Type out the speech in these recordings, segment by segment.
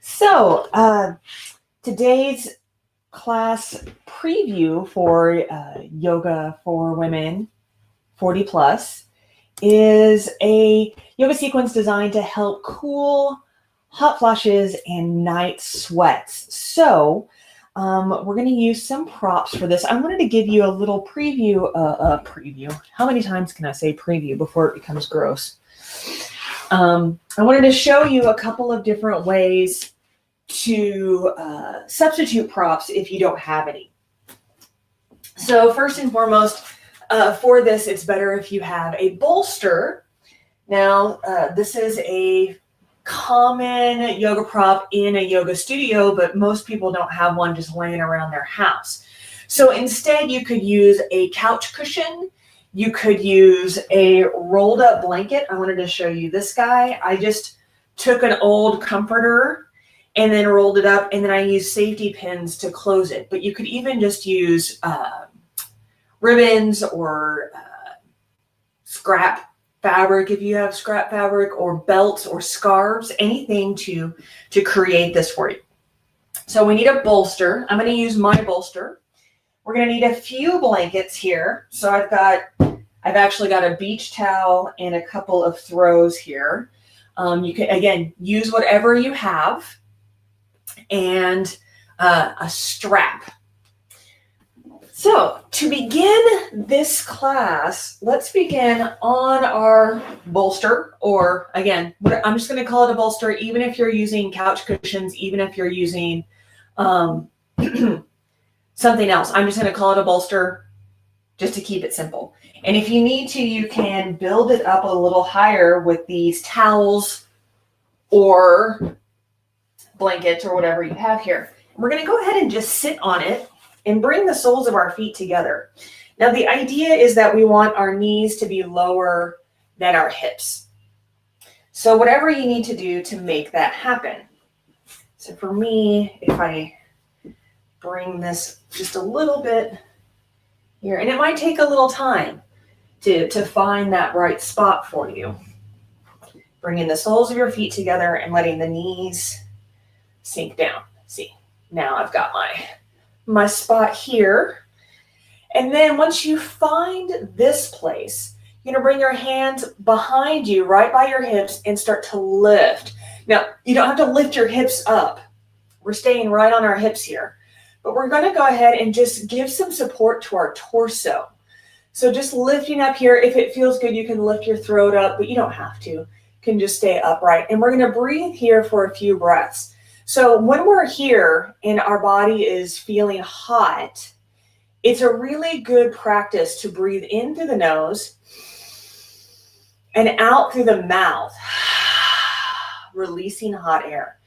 So, today's class preview for yoga for women 40 plus is a yoga sequence designed to help cool hot flashes and night sweats. So, we're going to use some props for this. I wanted to give you a little preview. How many times can I say preview before it becomes gross? I wanted to show you a couple of different ways to substitute props if you don't have any. So first and foremost, for this, it's better if you have a bolster. Now, this is a common yoga prop in a yoga studio, but most people don't have one just laying around their house. So instead, you could use a couch cushion. You could use a rolled up blanket. I wanted to show you this guy. I just took an old comforter and then rolled it up, and then I used safety pins to close it. But you could even just use ribbons or scrap fabric if you have scrap fabric, or belts or scarves, anything to create this for you. So we need a bolster. I'm going to use my bolster. We're going to need a few blankets here. So I've actually got a beach towel and a couple of throws here. You can, again, use whatever you have, and a strap. So to begin this class, let's begin on our bolster, or again, I'm just going to call it a bolster, even if you're using couch cushions, even if you're using something else. I'm just going to call it a bolster just to keep it simple. And if you need to, you can build it up a little higher with these towels or blankets or whatever you have here. We're going to go ahead and just sit on it and bring the soles of our feet together. Now, the idea is that we want our knees to be lower than our hips. So whatever you need to do to make that happen. So for me, if I bring this just a little bit here, and it might take a little time to find that right spot for you. Bringing the soles of your feet together and letting the knees sink down. See, now I've got my spot here. And then once you find this place, you're going to bring your hands behind you, right by your hips, and start to lift. Now, you don't have to lift your hips up. We're staying right on our hips here. But we're going to go ahead and just give some support to our torso. So just lifting up here. If it feels good, you can lift your throat up, but you don't have to. You can just stay upright. And we're going to breathe here for a few breaths. So when we're here and our body is feeling hot, it's a really good practice to breathe in through the nose and out through the mouth, releasing hot air.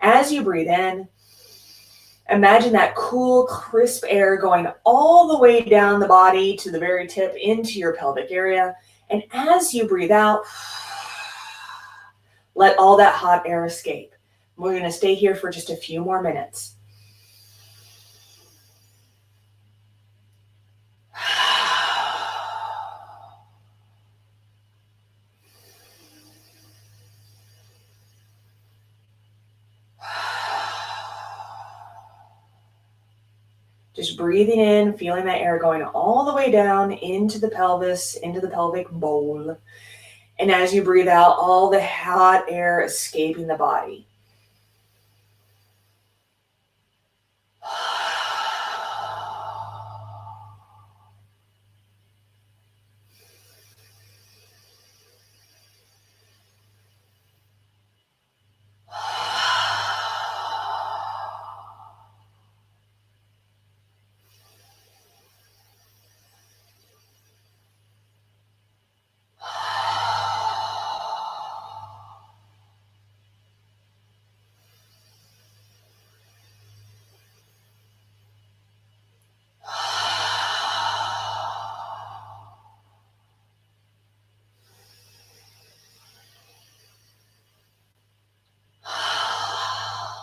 As you breathe in, imagine that cool, crisp air going all the way down the body to the very tip into your pelvic area. And as you breathe out, let all that hot air escape. We're going to stay here for just a few more minutes. Just breathing in, feeling that air going all the way down into the pelvis, into the pelvic bowl. And as you breathe out, all the hot air escaping the body.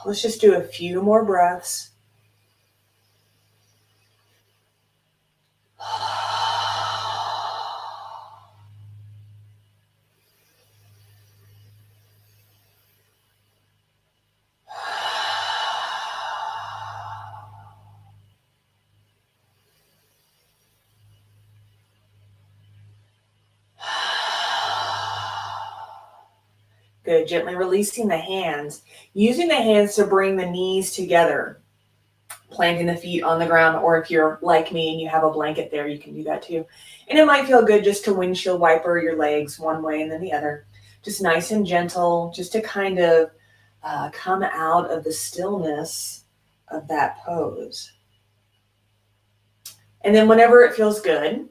Let's just do a few more breaths. Good. Gently releasing the hands. Using the hands to bring the knees together. Planting the feet on the ground, or if you're like me and you have a blanket there, you can do that too. And it might feel good just to windshield wiper your legs one way and then the other. Just nice and gentle, just to kind of come out of the stillness of that pose. And then whenever it feels good,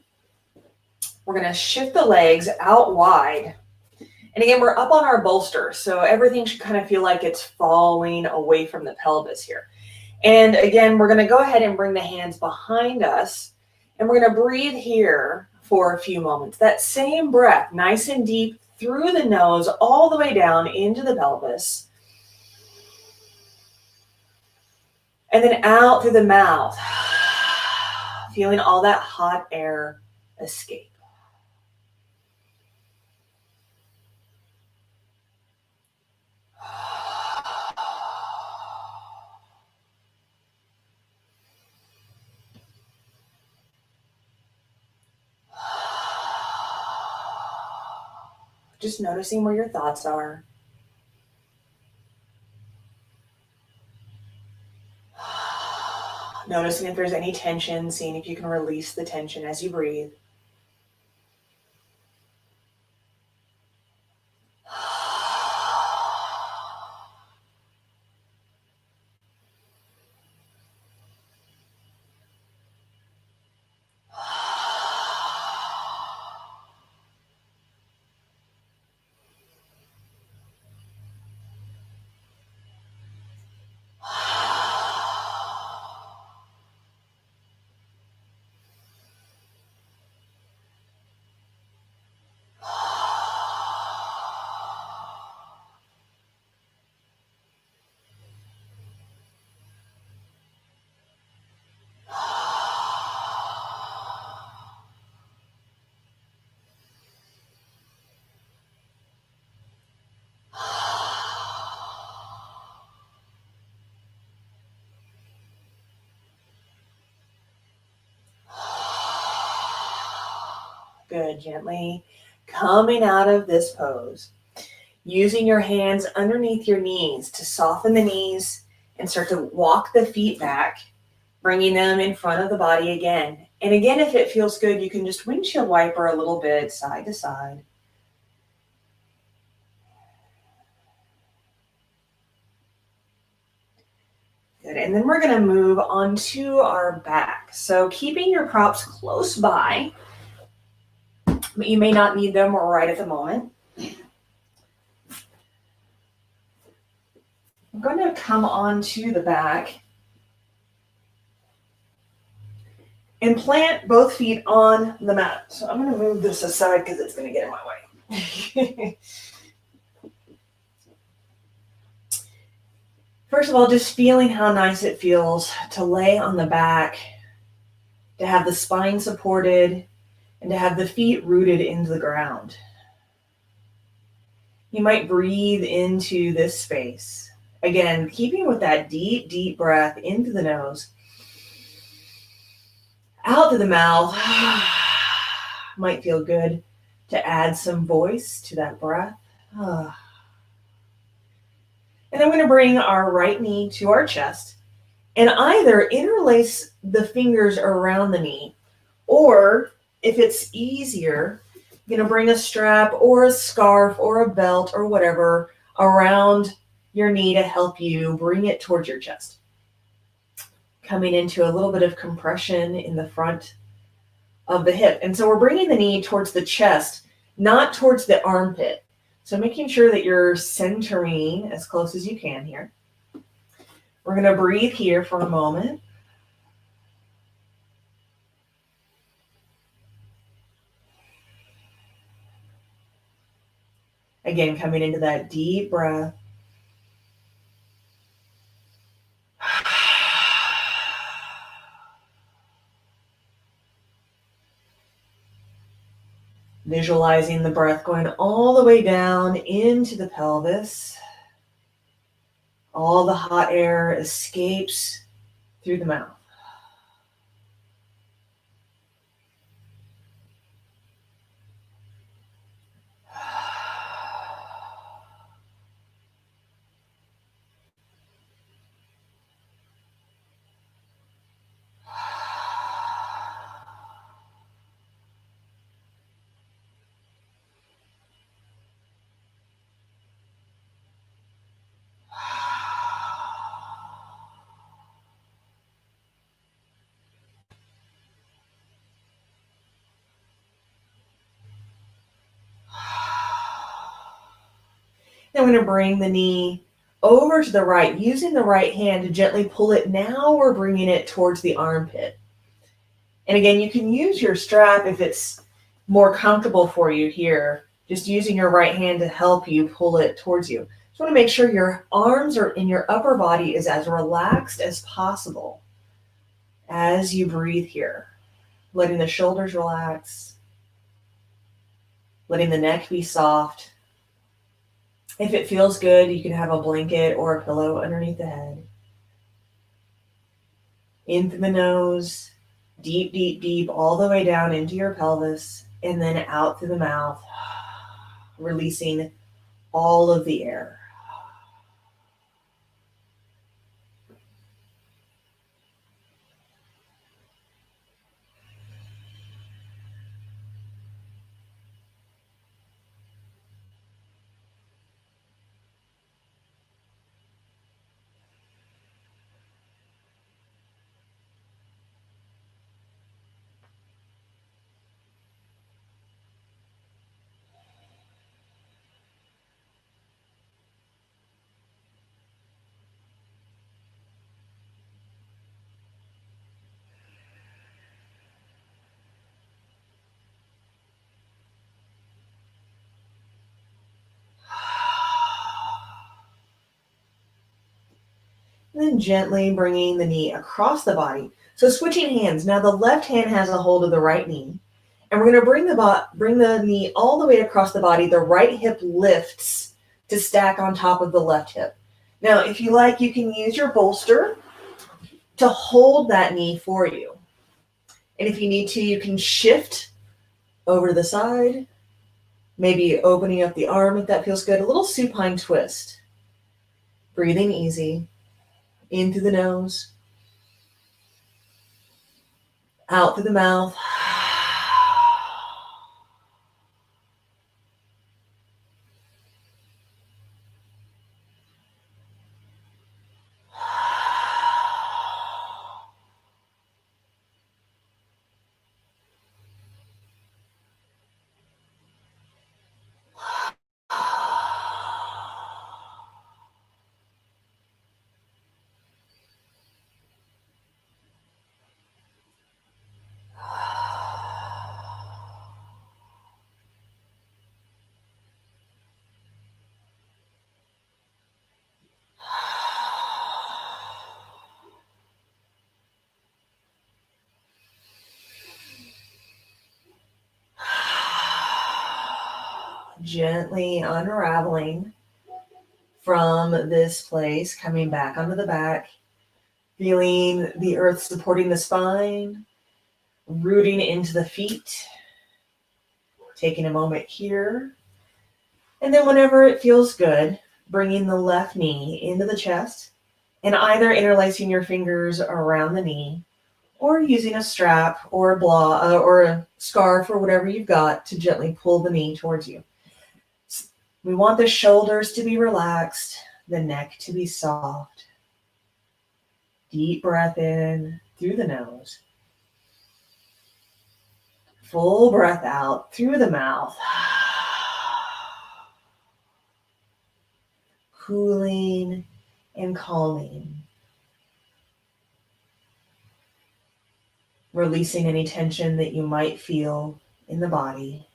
we're going to shift the legs out wide. And again, we're up on our bolster, so everything should kind of feel like it's falling away from the pelvis here. And again, we're going to go ahead and bring the hands behind us, and we're going to breathe here for a few moments. That same breath, nice and deep through the nose, all the way down into the pelvis. And then out through the mouth, feeling all that hot air escape. Just noticing where your thoughts are. Noticing if there's any tension, seeing if you can release the tension as you breathe. Good. Gently coming out of this pose. Using your hands underneath your knees to soften the knees and start to walk the feet back, bringing them in front of the body again. And again, if it feels good, you can just windshield wiper a little bit side to side. Good. And then we're going to move on to our back. So keeping your props close by, but you may not need them right at the moment. I'm going to come onto the back and plant both feet on the mat. So I'm going to move this aside because it's going to get in my way. First of all, just feeling how nice it feels to lay on the back, to have the spine supported, and to have the feet rooted into the ground. You might breathe into this space. Again, keeping with that deep, deep breath into the nose, out through the mouth. Might feel good to add some voice to that breath. And I'm going to bring our right knee to our chest and either interlace the fingers around the knee, or if it's easier, you're going to bring a strap or a scarf or a belt or whatever around your knee to help you bring it towards your chest. Coming into a little bit of compression in the front of the hip. And so we're bringing the knee towards the chest, not towards the armpit. So making sure that you're centering as close as you can here. We're going to breathe here for a moment. Again, coming into that deep breath. Visualizing the breath going all the way down into the pelvis. All the hot air escapes through the mouth. I'm going to bring the knee over to the right, using the right hand to gently pull it. Now we're bringing it towards the armpit. And again, you can use your strap if it's more comfortable for you here, just using your right hand to help you pull it towards you. Just want to make sure your arms are in your upper body is as relaxed as possible as you breathe here. Letting the shoulders relax, letting the neck be soft. If it feels good, you can have a blanket or a pillow underneath the head. In through the nose, deep, deep, deep, all the way down into your pelvis, and then out through the mouth, releasing all of the air. And then gently bringing the knee across the body. So switching hands. Now the left hand has a hold of the right knee. And we're going to bring the knee all the way across the body. The right hip lifts to stack on top of the left hip. Now, if you like, you can use your bolster to hold that knee for you. And if you need to, you can shift over to the side, maybe opening up the arm if that feels good. A little supine twist. Breathing easy. In through the nose, out through the mouth. Gently unraveling from this place, coming back onto the back, feeling the earth supporting the spine, rooting into the feet, taking a moment here. And then whenever it feels good, bringing the left knee into the chest and either interlacing your fingers around the knee or using a strap or a or a scarf or whatever you've got to gently pull the knee towards you. We want the shoulders to be relaxed, the neck to be soft. Deep breath in through the nose. Full breath out through the mouth. Cooling and calming. Releasing any tension that you might feel in the body.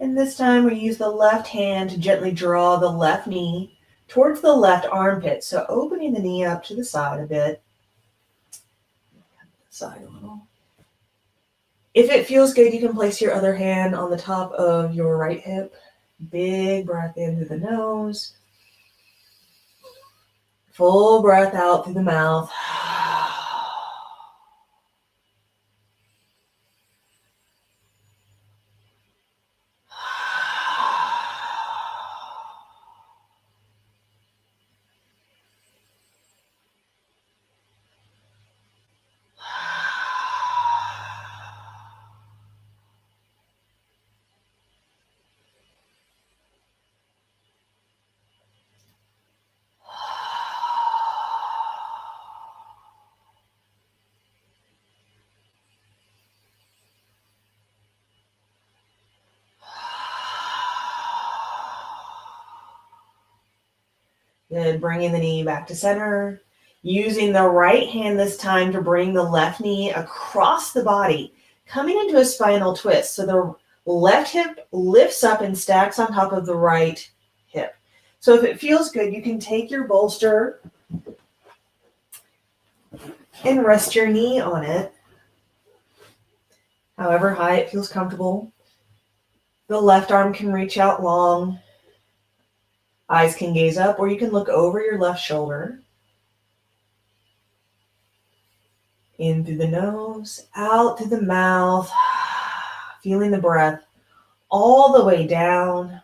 And this time we use the left hand to gently draw the left knee towards the left armpit. So opening the knee up to the side a bit. Side a little. If it feels good, you can place your other hand on the top of your right hip. Big breath in through the nose. Full breath out through the mouth. Good. Bringing the knee back to center. Using the right hand this time to bring the left knee across the body, coming into a spinal twist. So the left hip lifts up and stacks on top of the right hip. So if it feels good, you can take your bolster and rest your knee on it, however high it feels comfortable. The left arm can reach out long. Eyes can gaze up, or you can look over your left shoulder. In through the nose, out through the mouth, feeling the breath all the way down.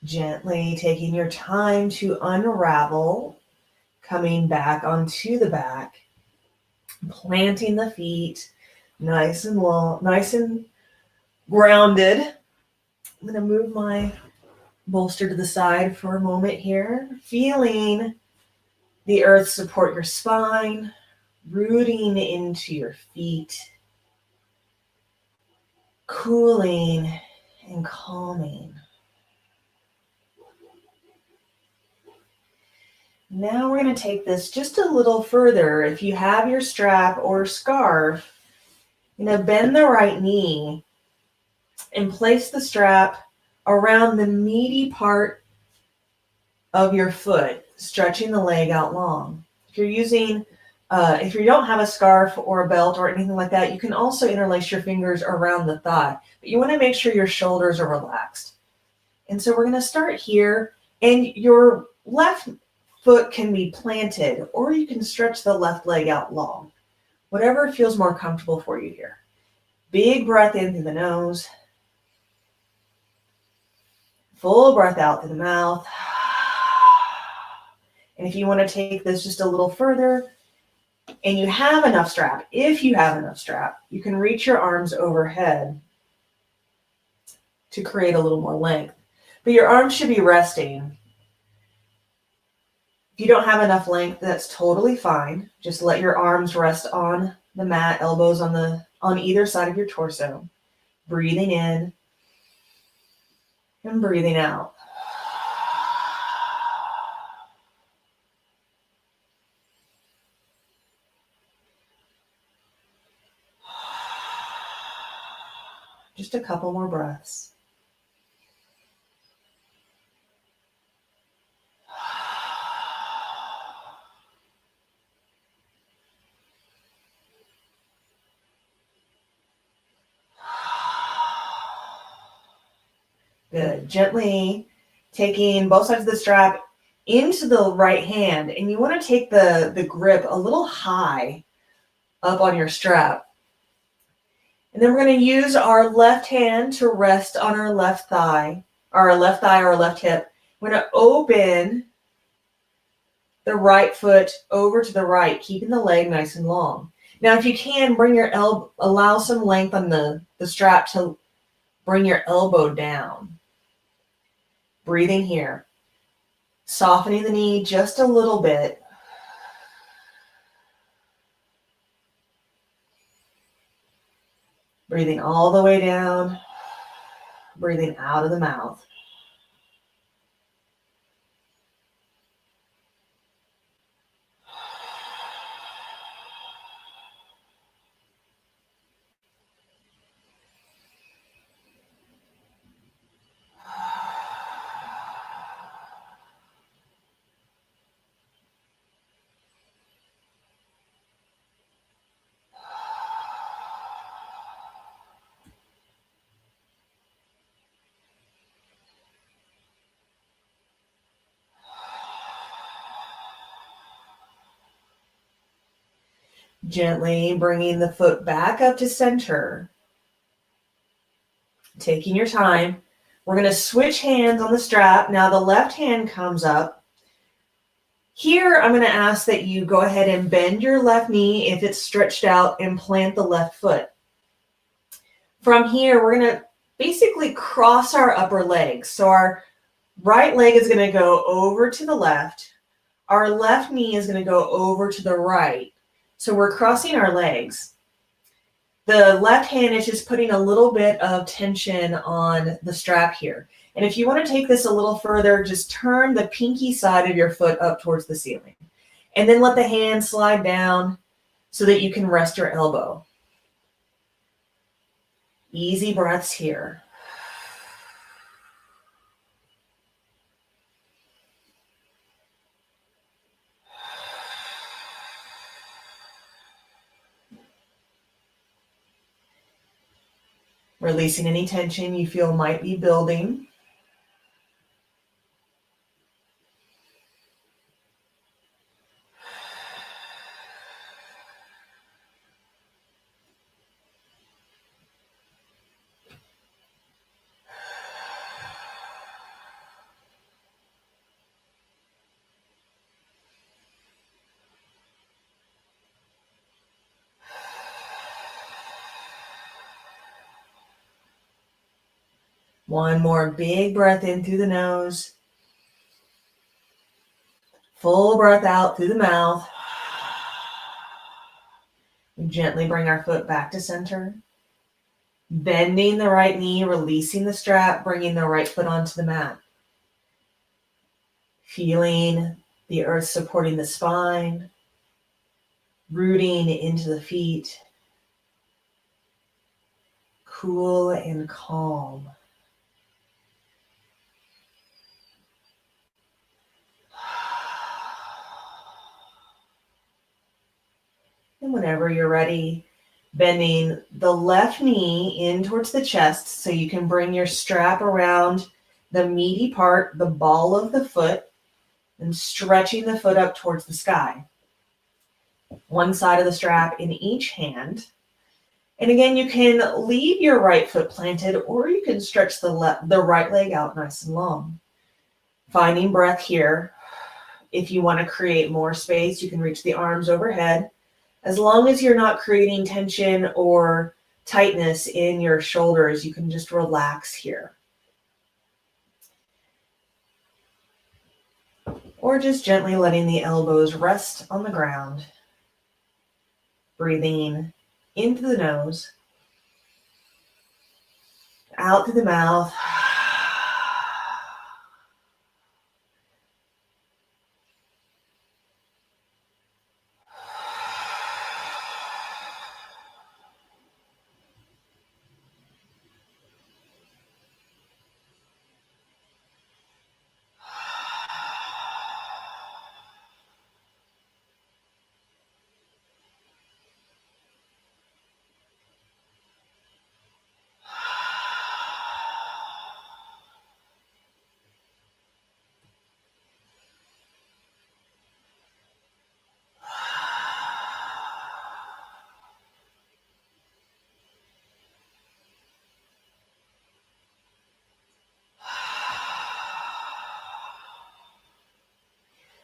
Gently taking your time to unravel, coming back onto the back, planting the feet nice and long, nice and grounded. I'm going to move my bolster to the side for a moment here, feeling the earth support your spine, rooting into your feet, cooling and calming. Now we're going to take this just a little further. If you have your strap or scarf, bend the right knee and place the strap around the meaty part of your foot, stretching the leg out long. If you don't have a scarf or a belt or anything like that, you can also interlace your fingers around the thigh, but you want to make sure your shoulders are relaxed. And so we're going to start here, and your left foot can be planted, or you can stretch the left leg out long. Whatever feels more comfortable for you here. Big breath in through the nose. Full breath out through the mouth. And if you want to take this just a little further, and you have enough strap, if you have enough strap, you can reach your arms overhead to create a little more length. But your arms should be resting. If you don't have enough length, that's totally fine. Just let your arms rest on the mat, elbows on either side of your torso. Breathing in and breathing out. Just a couple more breaths. Good. Gently taking both sides of the strap into the right hand, and you want to take the grip a little high up on your strap. And then we're going to use our left hand to rest on our left thigh or our left hip. We're going to open the right foot over to the right, keeping the leg nice and long. Now, if you can, bring your allow some length on the strap to bring your elbow down. Breathing here. Softening the knee just a little bit. Breathing all the way down. Breathing out of the mouth. Gently bringing the foot back up to center. Taking your time. We're going to switch hands on the strap. Now the left hand comes up. Here, I'm going to ask that you go ahead and bend your left knee if it's stretched out and plant the left foot. From here, we're going to basically cross our upper legs. So our right leg is going to go over to the left. Our left knee is going to go over to the right. So we're crossing our legs. The left hand is just putting a little bit of tension on the strap here. And if you want to take this a little further, just turn the pinky side of your foot up towards the ceiling. And then let the hand slide down so that you can rest your elbow. Easy breaths here. Releasing any tension you feel might be building. One more big breath in through the nose. Full breath out through the mouth. We gently bring our foot back to center. Bending the right knee, releasing the strap, bringing the right foot onto the mat. Feeling the earth supporting the spine. Rooting into the feet. Cool and calm. And whenever you're ready, bending the left knee in towards the chest so you can bring your strap around the meaty part, the ball of the foot, and stretching the foot up towards the sky. One side of the strap in each hand. And again, you can leave your right foot planted or you can stretch the right leg out nice and long. Finding breath here. If you want to create more space, you can reach the arms overhead. As long as you're not creating tension or tightness in your shoulders, you can just relax here. Or just gently letting the elbows rest on the ground. Breathing in through the nose, out through the mouth.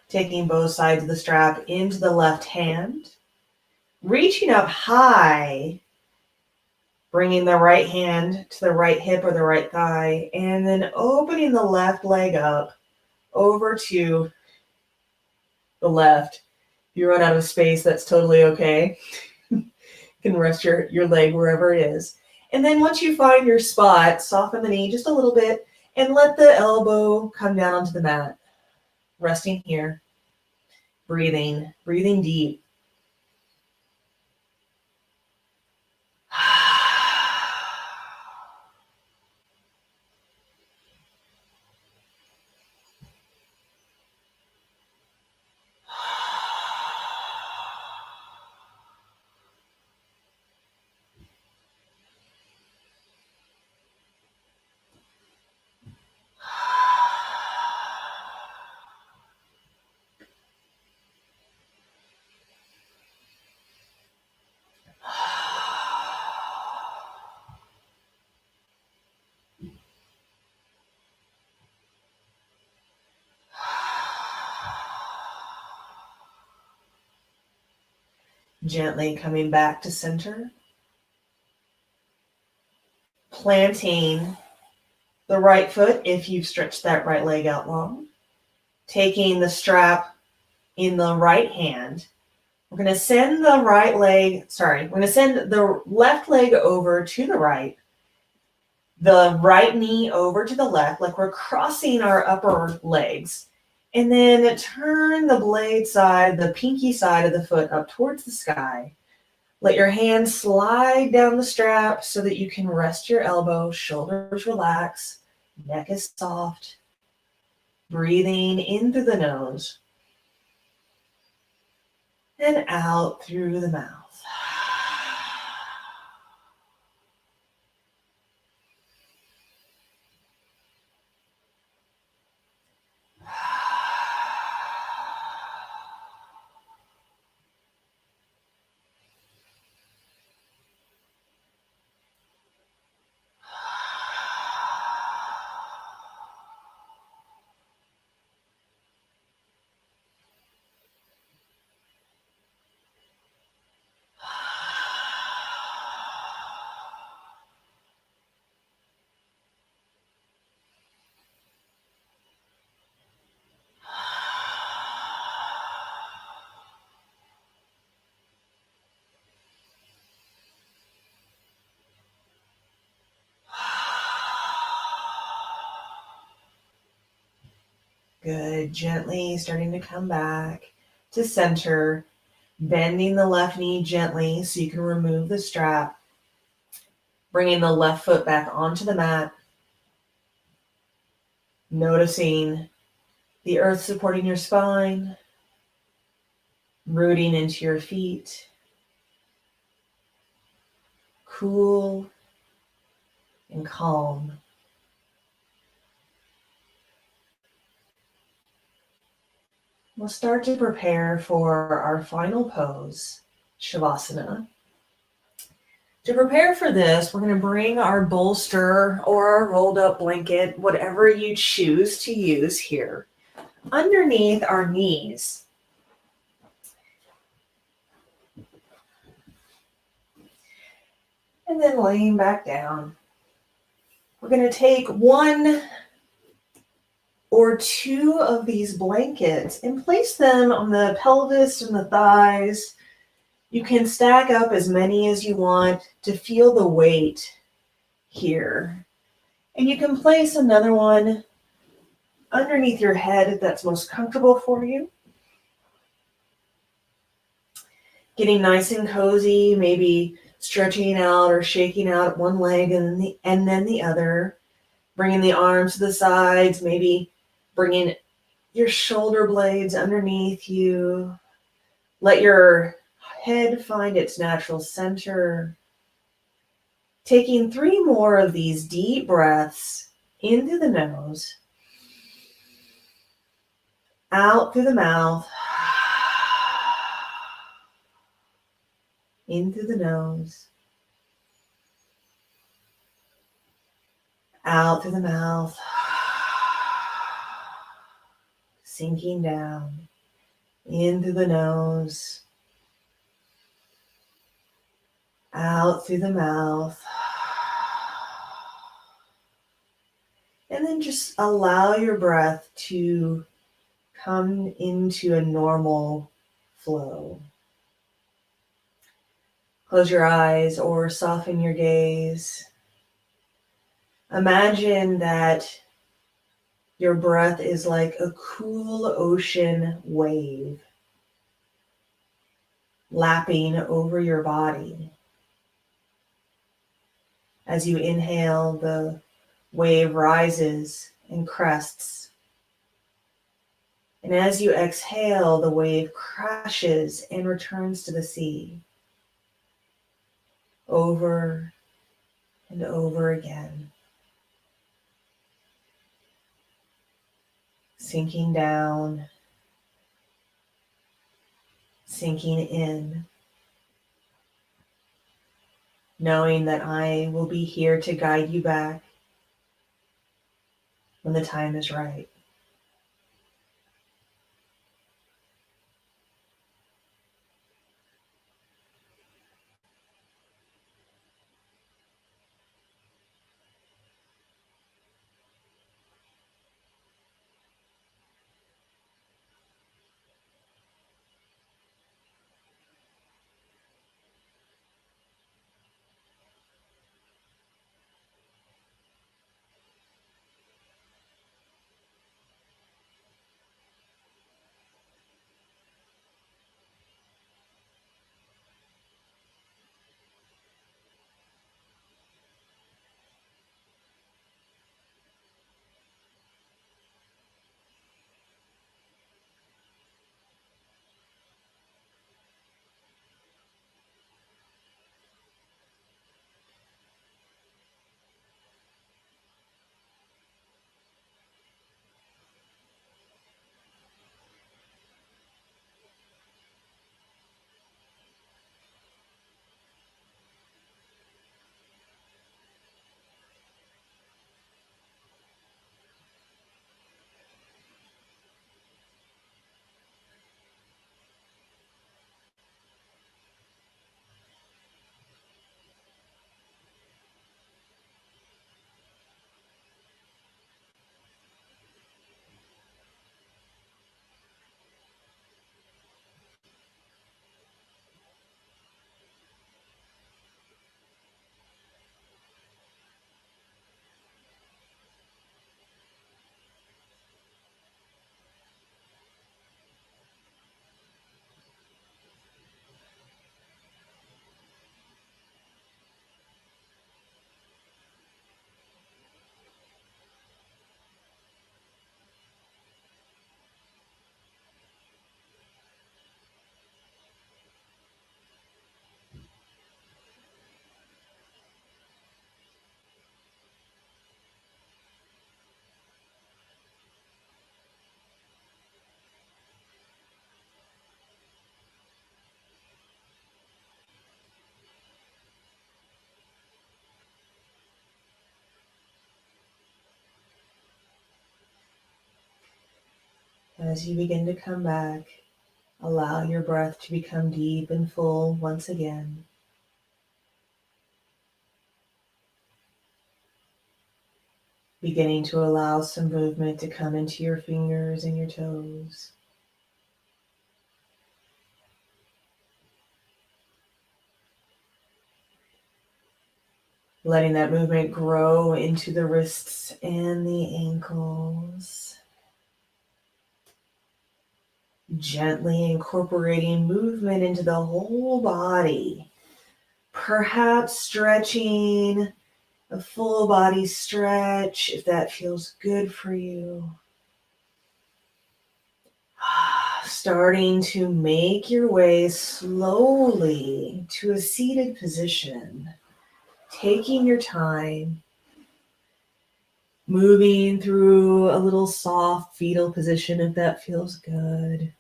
Taking both sides of the strap into the left hand. Reaching up high. Bringing the right hand to the right hip or the right thigh. And then opening the left leg up over to the left. If you run out of space, that's totally okay. You can rest your leg wherever it is. And then once you find your spot, soften the knee just a little bit and let the elbow come down onto the mat. Resting here. Breathing deep. Gently coming back to center. Planting the right foot if you've stretched that right leg out long. Taking the strap in the right hand. We're going to send the we're going to send the left leg over to the right knee over to the left, like we're crossing our upper legs. And then turn the blade side, the pinky side of the foot up towards the sky. Let your hand slide down the strap so that you can rest your elbow, shoulders relax, neck is soft. Breathing in through the nose and out through the mouth. Good. Gently starting to come back to center. Bending the left knee gently so you can remove the strap. Bringing the left foot back onto the mat. Noticing the earth supporting your spine. Rooting into your feet. Cool and calm. We'll start to prepare for our final pose, Shavasana. To prepare for this, we're going to bring our bolster or our rolled up blanket, whatever you choose to use here, underneath our knees. And then laying back down. We're going to take one or two of these blankets and place them on the pelvis and the thighs. You can stack up as many as you want to feel the weight here. And you can place another one underneath your head if that's most comfortable for you. Getting nice and cozy, maybe stretching out or shaking out one leg and then the other. Bringing the arms to the sides, maybe bringing your shoulder blades underneath you. Let your head find its natural center. Taking 3 more of these deep breaths in through the nose, out through the mouth, in through the nose, out through the mouth, sinking down, in through the nose, out through the mouth. And then just allow your breath to come into a normal flow. Close your eyes or soften your gaze. Imagine that your breath is like a cool ocean wave lapping over your body. As you inhale, the wave rises and crests. And as you exhale, the wave crashes and returns to the sea. Over and over again. Sinking down, sinking in, knowing that I will be here to guide you back when the time is right. As you begin to come back, allow your breath to become deep and full once again. Beginning to allow some movement to come into your fingers and your toes. Letting that movement grow into the wrists and the ankles. Gently incorporating movement into the whole body. Perhaps stretching, a full body stretch if that feels good for you. Starting to make your way slowly to a seated position. Taking your time, moving through a little soft fetal position if that feels good.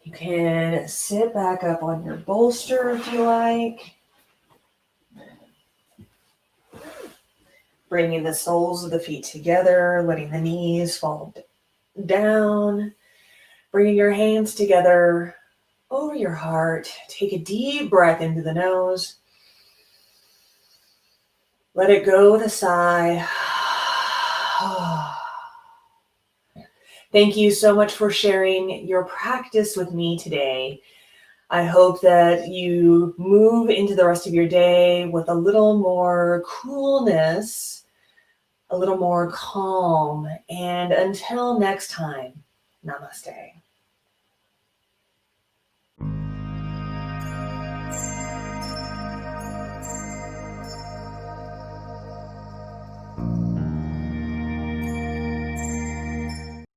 You can sit back up on your bolster if you like. Bringing the soles of the feet together, letting the knees fall down. Bringing your hands together over your heart. Take a deep breath into the nose. Let it go with a sigh. Thank you so much for sharing your practice with me today. I hope that you move into the rest of your day with a little more coolness, a little more calm. And until next time, namaste.